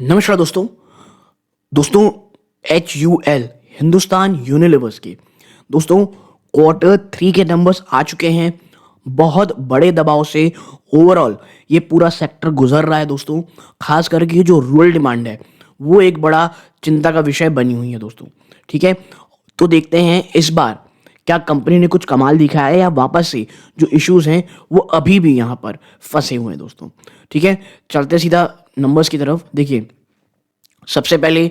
नमस्कार दोस्तों। दोस्तों, HUL हिंदुस्तान यूनिलीवर्स के दोस्तों Q3 के नंबर्स आ चुके हैं। बहुत बड़े दबाव से ओवरऑल ये पूरा सेक्टर गुजर रहा है दोस्तों। खास करके जो रूरल डिमांड है वो एक बड़ा चिंता का विषय बनी हुई है दोस्तों। ठीक है, तो देखते हैं इस बार क्या कंपनी ने कुछ कमाल दिखाया है या वापस से जो इश्यूज हैं वो अभी भी यहाँ पर फंसे हुए हैं दोस्तों। ठीक है, चलते सीधा नंबर्स की तरफ। देखिए, सबसे पहले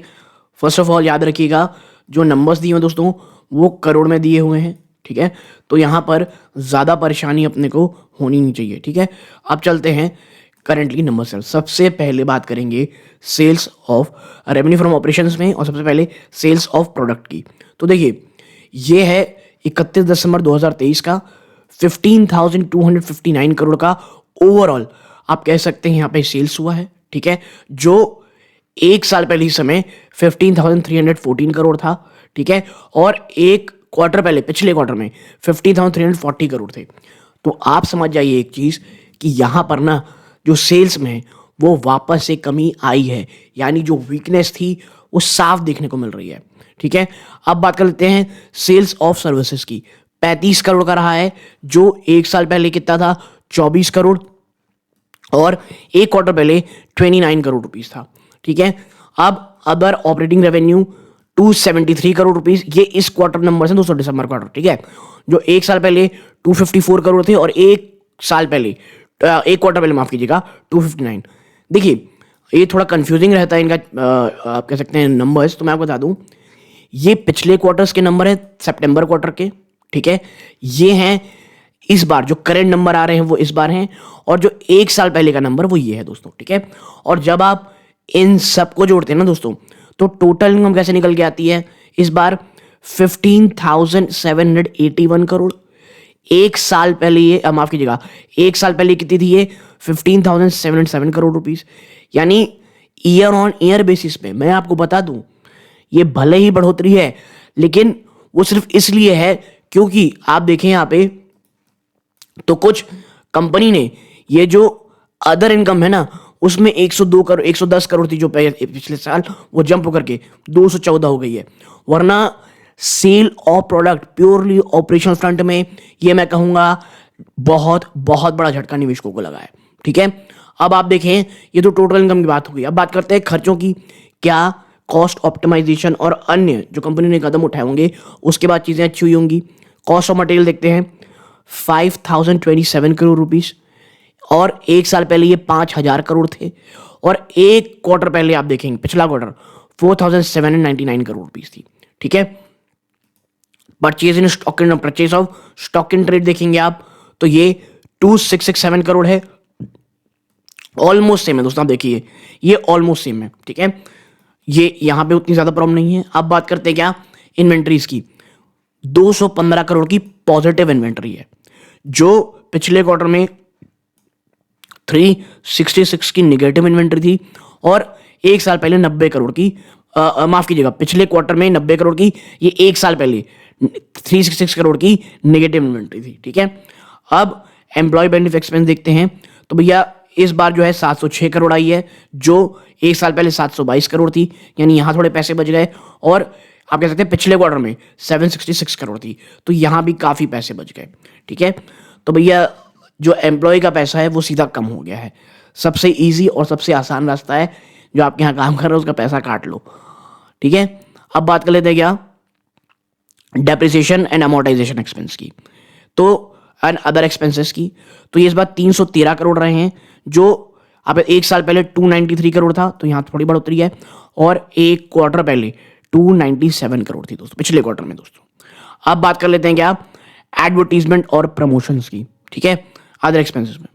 फर्स्ट ऑफ ऑल याद रखिएगा जो नंबर्स दिए हुए हैं दोस्तों वो करोड़ में दिए हुए हैं। ठीक है, तो यहाँ पर ज़्यादा परेशानी अपने को होनी नहीं चाहिए। ठीक है, अब चलते हैं करंटली नंबर से। सबसे पहले बात करेंगे sales of revenue from operations में, और सबसे पहले सेल्स ऑफ प्रोडक्ट की। तो देखिए, ये है 31 दिसंबर 2023 का 15,259 करोड़ का ओवरऑल आप कह सकते हैं यहाँ पे सेल्स हुआ है। ठीक है, जो एक साल पहले इस समय 15,314 करोड़ था। ठीक है, और एक क्वार्टर पहले पिछले क्वार्टर में 15,340 करोड़ थे। तो आप समझ जाइए एक चीज कि यहां पर ना जो सेल्स में है वो वापस से कमी आई है, यानी जो वीकनेस थी वो साफ देखने को मिल रही है। ठीक है, अब बात कर लेते हैं सेल्स ऑफ सर्विसेज की। 35 करोड़ का रहा है, जो एक साल पहले कितना था, 24 करोड़, और एक क्वार्टर पहले 29 करोड़ रुपीस था। ठीक है, अब other operating revenue 273 crore rupees, ये इस क्वार्टर नंबर से दोस्तों दिसंबर क्वार्टर। ठीक है, जो एक साल पहले 254 करोड़ थे और एक साल पहले एक क्वार्टर पहले माफ कीजिएगा 259। देखिए, ये थोड़ा कंफ्यूजिंग रहता है इनका आप कह सकते हैं नंबर्स। तो मैं आपको बता दूं, ये पिछले क्वार्टर्स के नंबर है सितंबर क्वार्टर के। ठीक है, ये हैं इस बार जो करंट नंबर आ रहे हैं वो इस बार हैं, और जो एक साल पहले का नंबर वो ये है दोस्तों। ठीक है, और जब आप इन सबको जोड़ते हैं ना दोस्तों, तो टोटल इनकम कैसे निकल के आती है इस बार 15,781 करोड़। एक साल पहले ये माफ कीजिएगा, एक साल पहले कितनी थी ये 15,707 करोड़ रुपीस। यानी ईयर ऑन ईयर बेसिस पे मैं आपको बता दूं, ये भले ही बढ़ोतरी है लेकिन वो सिर्फ इसलिए है क्योंकि आप देखें यहां पे तो कुछ कंपनी ने ये जो अदर इनकम है ना उसमें 102 करोड़ 110 करोड़ थी जो पिछले साल, वो जंप होकर के 214 हो गई है। वरना sale of product purely operational front में ये मैं कहूंगा बहुत बहुत बड़ा झटका निवेशकों को लगा है। ठीक है, अब आप देखें ये तो टोटल इनकम की बात हो गई। अब बात करते हैं खर्चों की। क्या कॉस्ट ऑप्टिमाइजेशन और अन्य जो कंपनी ने कदम उठाए होंगे उसके बाद चीजें अच्छी हुई होंगी। कॉस्ट ऑफ मटेरियल देखते हैं 5,027 करोड़ रुपीस, और एक साल पहले ये 5,000 करोड़ थे, और एक क्वार्टर पहले आप देखेंगे पिछला क्वार्टर 4,799 करोड़ रुपीस थी। ठीक है, purchase in stock in purchase of stock in trade देखेंगे आप तो ये 2,667 करोड़ है। ऑलमोस्ट सेम है दोस्तों, आप देखिए ये ऑलमोस्ट सेम है। ठीक है, ये यहां पे उतनी ज्यादा प्रॉब्लम नहीं है। अब बात करते हैं क्या इन्वेंट्रीज की। 215 करोड़ की पॉजिटिव इन्वेंट्री है, जो पिछले क्वार्टर में 366 की निगेटिव इन्वेंट्री थी, और एक साल पहले 90 करोड़ की माफ कीजिएगा पिछले क्वार्टर में 90 करोड़ की, ये एक साल पहले 366 करोड़ की नेगेटिव इन्वेंट्री थी। ठीक है, अब एम्प्लॉय बेनिफिट एक्सपेंस देखते हैं तो भैया इस बार जो है 706 करोड़ आई है, जो एक साल पहले 722 करोड़ थी, यानी यहां थोड़े पैसे बच गए। और आप कह सकते हैं पिछले क्वार्टर में 766 करोड़ थी, तो यहां भी काफी पैसे बच गए। ठीक है, तो भैया जो एम्प्लॉय का पैसा है वो सीधा कम हो गया है। सबसे इजी और सबसे आसान रास्ता है, जो आपके यहाँ काम कर रहे हो उसका पैसा काट लो। ठीक है, अब बात कर लेते हैं क्या डेप्रिसिएशन एंड अमोर्टाइजेशन एक्सपेंस की, तो एंड अदर एक्सपेंसेस की। तो ये इस बार 313 करोड़ रहे हैं, जो आप एक साल पहले 293 करोड़ था, तो यहाँ थोड़ी बढ़ोतरी है, और एक क्वार्टर पहले 297 करोड़ थी दोस्तों पिछले क्वार्टर में दोस्तों। अब बात कर लेते हैं क्या एडवर्टीजमेंट और प्रमोशंस की। ठीक है, अदर एक्सपेंसेस में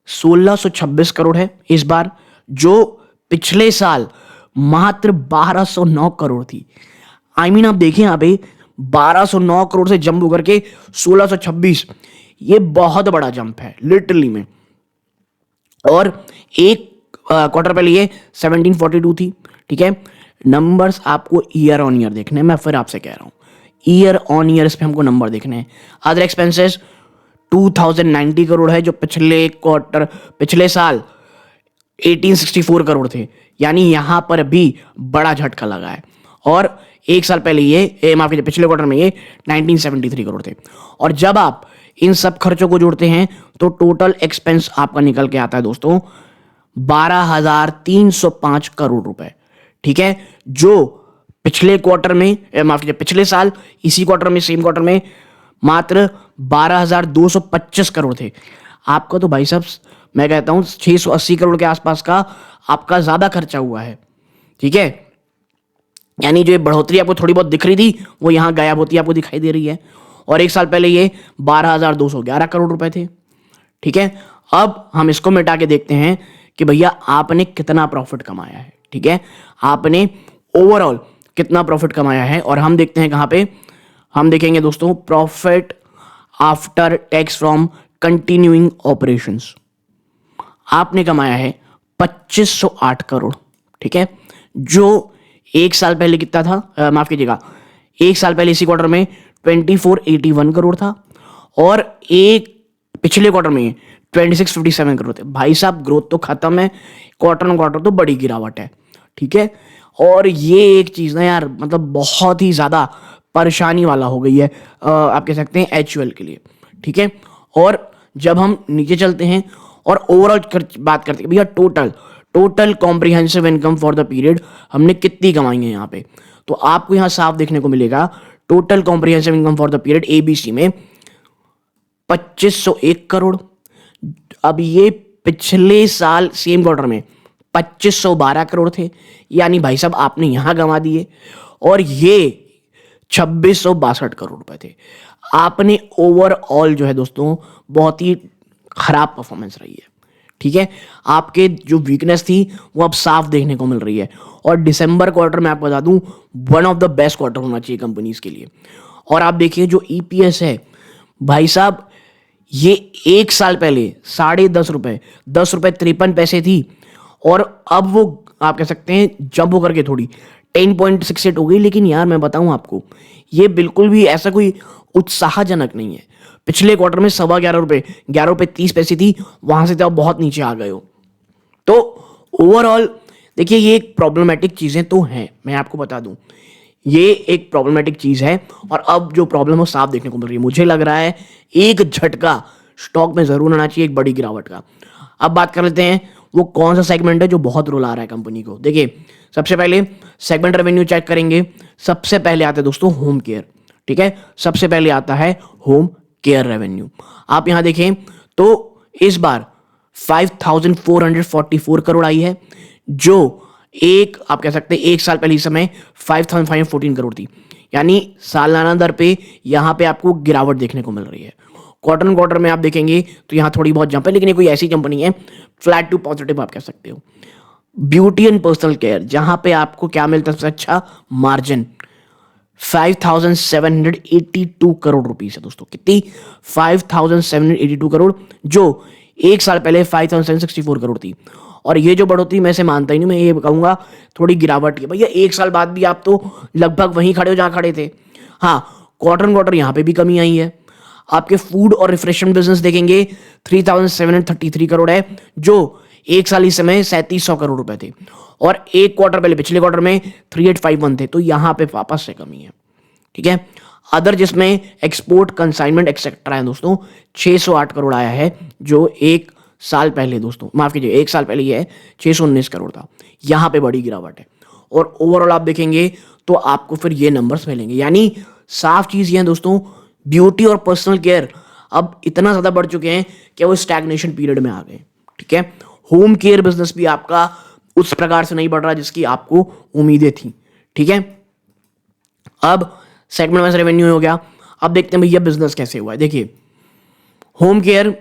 1,626 करोड़ है इस बार, जो पिछले साल मात्र 1,209 करोड़ थी। आई मीन आप देखें यहां पे 1,209 करोड़ से जंप होकर के 1,626, ये बहुत बड़ा जंप है लिटरली में। और एक क्वार्टर पहले ये 1,742 थी। ठीक है, नंबर्स आपको ईयर ऑन ईयर देखने हैं, मैं फिर आपसे कह रहा हूं ईयर ऑन ईयर पे हमको नंबर देखने हैं। अदर एक्सपेंसेस 2,090 करोड़ है, जो पिछले साल 1864 करोड़ थे, यानी यहां पर भी बड़ा झटका लगा है। और एक साल पहले ये माफ कीजिए पिछले क्वार्टर में ये 1973 करोड़ थे। और जब आप इन सब खर्चों को जोड़ते हैं तो टोटल एक्सपेंस आपका निकल के आता है दोस्तों 12,305 करोड़ रुपए। ठीक है, जो पिछले क्वार्टर में माफ कीजिए पिछले साल इसी क्वार्टर में सेम क्वार्टर में मात्र 12,225 करोड़ थे। आपका तो भाई साहब मैं कहता हूं 680 करोड़ के आसपास का आपका ज्यादा खर्चा हुआ है। ठीक है, यानी जो ये बढ़ोतरी आपको थोड़ी बहुत दिख रही थी वो यहां गायब होती आपको दिखाई दे रही है। और एक साल पहले ये 12,211 करोड़ रुपए थे। ठीक है, अब हम इसको मिटा के देखते हैं कि भैया आपने कितना प्रॉफिट कमाया है। ठीक है, आपने ओवरऑल कितना प्रॉफिट कमाया है। और हम देखते हैं कहां पे, हम देखेंगे दोस्तों profit after tax from continuing operations. आपने कमाया है 2508 करोड़। ठीक है, जो एक साल पहले कितना था, माफ कीजिएगा एक साल पहले इसी क्वार्टर में 2481 करोड़ था और एक पिछले क्वार्टर में 2657 करोड़ थे। भाई साहब ग्रोथ तो खत्म है, क्वार्टर ऑन क्वार्टर तो बड़ी गिरावट है। ठीक है, और ये एक चीज ना यार मतलब बहुत ही ज्यादा परेशानी वाला हो गई है आप कह सकते हैं एचयूएल के लिए। ठीक है, और जब हम नीचे चलते हैं और ओवरऑल बात करते हैं भैया total comprehensive income for the period हमने कितनी कमाई है यहाँ पे, तो आपको यहाँ साफ देखने को मिलेगा total comprehensive income for the period ABC में 2501 करोड़। अब ये पिछले साल सेम क्वार्टर में 2512 करोड़ थे, यानी भाई साहब आपने यहां गंवा दिए। और ये 2662 करोड़ रुपए थे। आपने ओवरऑल जो है दोस्तों बहुत ही खराब परफॉर्मेंस रही है। ठीक है, आपके जो वीकनेस थी वो अब साफ देखने को मिल रही है। और दिसंबर क्वार्टर में आपको बता दूं one of the best quarter होना चाहिए कंपनीज के लिए। और आप देखिए जो ईपीएस है भाई साहब ये एक साल पहले 10.5 रुपए 10 रुपए 53 पैसे थी और अब वो आप कह सकते हैं जंप होकर के थोड़ी 10.68 हो गई। लेकिन यार मैं बताऊं आपको ये बिल्कुल भी ऐसा कोई उत्साहजनक नहीं है। पिछले क्वार्टर में 11.25 रुपए 11 रुपए 30 पैसे थी, वहां से तो आप बहुत नीचे आ गए हो। तो ओवरऑल देखिए ये एक प्रॉब्लमेटिक चीजें तो हैं, मैं आपको बता दूं ये एक प्रॉब्लमेटिक चीज है। और अब जो प्रॉब्लम है साफ देखने को मिल रही है। मुझे लग रहा है एक झटका स्टॉक में जरूर आना चाहिए, एक बड़ी गिरावट का। अब बात कर लेते हैं वो कौन सा सेगमेंट है जो बहुत रोल आ रहा है कंपनी को। देखिए सबसे पहले सेगमेंट रेवेन्यू चेक करेंगे। सबसे पहले आता है दोस्तों होम केयर। ठीक है, सबसे पहले आता है होम केयर रेवेन्यू। आप यहां देखें तो इस बार 5444 करोड़ आई है, जो एक आप कह सकते हैं एक साल पहले इस समय 5514 करोड़ थी। यानी सालाना दर पे यहां पे आपको गिरावट देखने को मिल रही है। क्वार्टर क्वार्टर में आप देखेंगे तो यहां थोड़ी बहुत जंप है, लेकिन ये कोई ऐसी कंपनी है फ्लैट टू पॉजिटिव आप कह सकते हो। ब्यूटी एंड पर्सनल केयर जहां पे आपको क्या मिलता है सबसे अच्छा मार्जिन 5782 करोड़ रुपीस है दोस्तों। कितनी 5782 करोड़, जो एक साल पहले 5764 करोड़ थी। और ये जो बढ़ोतरी मैं से मानता ही नहीं, मैं ये कहूंगा थोड़ी गिरावट है भैया। एक साल बाद भी आप तो लगभग वहीं खड़े हो जहां खड़े थे। हाँ, क्वार्टर क्वार्टर यहां पे भी कमी आई है। आपके फूड और रिफ्रेशमेंट बिजनेस देखेंगे 3733 करोड़ है, जो एक साल इस समय 3700 करोड़ रुपए थे। और एक क्वार्टर पहले पिछले क्वार्टर में 3851 थे, तो यहां पे वापस से कमी है। ठीक है, अदर जिसमें एक्सपोर्ट कंसाइनमेंट एक्सेट्रा है दोस्तों 608 करोड़ आया है, जो एक साल पहले दोस्तों माफ कीजिए एक साल पहले ये 619 करोड़ था। यहां पे बड़ी गिरावट है। और ओवरऑल आप देखेंगे तो आपको फिर ये नंबर्स मिलेंगे। यानी साफ चीज ये है दोस्तों ब्यूटी और पर्सनल केयर अब इतना ज्यादा बढ़ चुके हैं कि वो स्टैग्नेशन पीरियड में आ गए। ठीक है, होम केयर बिजनेस भी आपका उस प्रकार से नहीं बढ़ रहा जिसकी आपको उम्मीदें थी। ठीक है, अब सेगमेंट वाइज रेवेन्यू हो गया। अब देखते हैं भैया बिजनेस कैसे हुआ है। देखिए होम केयर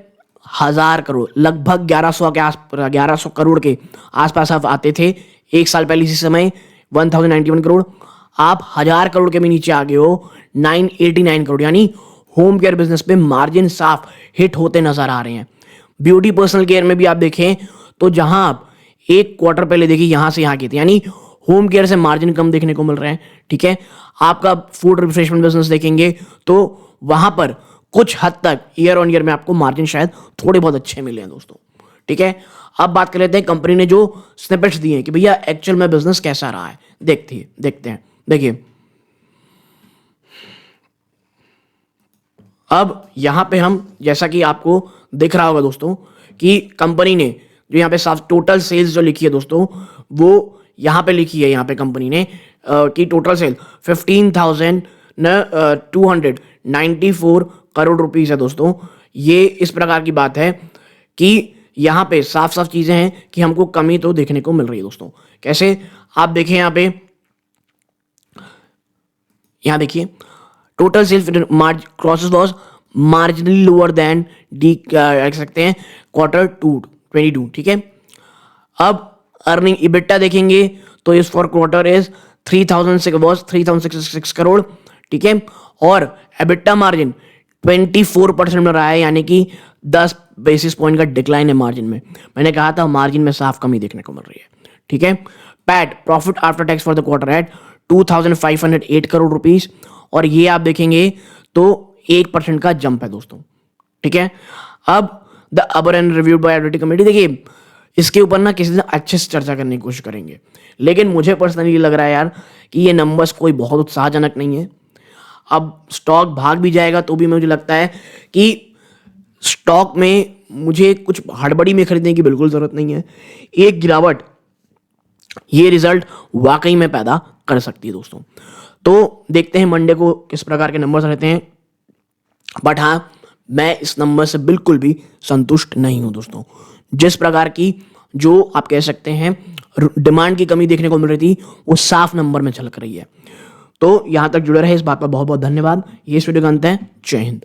1000 करोड़ लगभग 1100 करोड़ के आसपास आप आते थे एक साल पहले इसी समय 1091 करोड़। आप 1000 करोड़ के भी नीचे आ गए हो 989 करोड़। यानी होम केयर बिजनेस पे मार्जिन साफ हिट होते नजर आ रहे हैं। ब्यूटी पर्सनल केयर में भी आप देखें तो जहां आप एक क्वार्टर पहले देखिए यहां से यहां की थी, यानी होम केयर से मार्जिन कम देखने को मिल रहे हैं। ठीक है, आपका फूड रिफ्रेशमेंट बिजनेस देखेंगे तो वहां पर कुछ हद तक ईयर ऑन ईयर में आपको मार्जिन शायद थोड़े बहुत अच्छे मिले हैं दोस्तों। ठीक है, अब बात कर लेते हैं कंपनी ने जो स्निपेट्स दिए हैं कि भैया एक्चुअल में बिजनेस कैसा रहा है। देखते हैं। देखिए, अब यहां पे हम, जैसा कि आपको दिख रहा होगा दोस्तों, कि कंपनी ने जो यहाँ पे साफ टोटल सेल्स जो लिखी है दोस्तों, वो यहाँ पे लिखी है, यहाँ पे कंपनी ने कि टोटल सेल 15,294 करोड़ रुपीस है दोस्तों। ये इस प्रकार की बात है कि यहाँ पे साफ साफ चीजें हैं कि हमको कमी तो देखने को मिल रही है दोस्तों। कैसे, आप देखें यहाँ पे, यहाँ देखिए, total sales crosses was marginally lower than डी कह सकते हैं क्वार्टर 22, ठीक है। अब अर्निंग इबिट्टा देखेंगे तो इस फॉर क्वार्टर इज 3,666 करोड़, ठीक है। और एबिट्टा मार्जिन 24% में रहा है, यानी कि 10 बेसिस पॉइंट का डिक्लाइन है मार्जिन में। मैंने कहा था मार्जिन में साफ कमी देखने को मिल रही है, ठीक है। PAT profit after tax for the quarter at 2,508 crore rupees, और ये आप देखेंगे तो 1% का जंप है दोस्तों, ठीक है। अब द अबर and reviewed by audit committee, देखिए इसके ऊपर ना किसी दिन अच्छे से चर्चा करने की कोशिश करेंगे, लेकिन मुझे पर्सनली लग रहा है यार कि ये नंबर्स कोई बहुत उत्साहजनक नहीं है। अब स्टॉक भाग भी जाएगा तो भी मुझे लगता है कि स्टॉक में मुझे कुछ हड़बड़ी में खरीदने की बिल्कुल जरूरत नहीं है। एक गिरावट ये रिजल्ट वाकई में पैदा कर सकती है दोस्तों। तो देखते हैं मंडे को किस प्रकार के नंबर्स रहते हैं, बट हाँ, मैं इस नंबर से बिल्कुल भी संतुष्ट नहीं हूं दोस्तों। जिस प्रकार की जो आप कह सकते हैं डिमांड की कमी देखने को मिल रही थी, वो साफ नंबर में झलक रही है। तो यहां तक जुड़े रहे, इस बात पर बहुत बहुत धन्यवाद। ये इस वीडियो का अंत है। जय हिंद।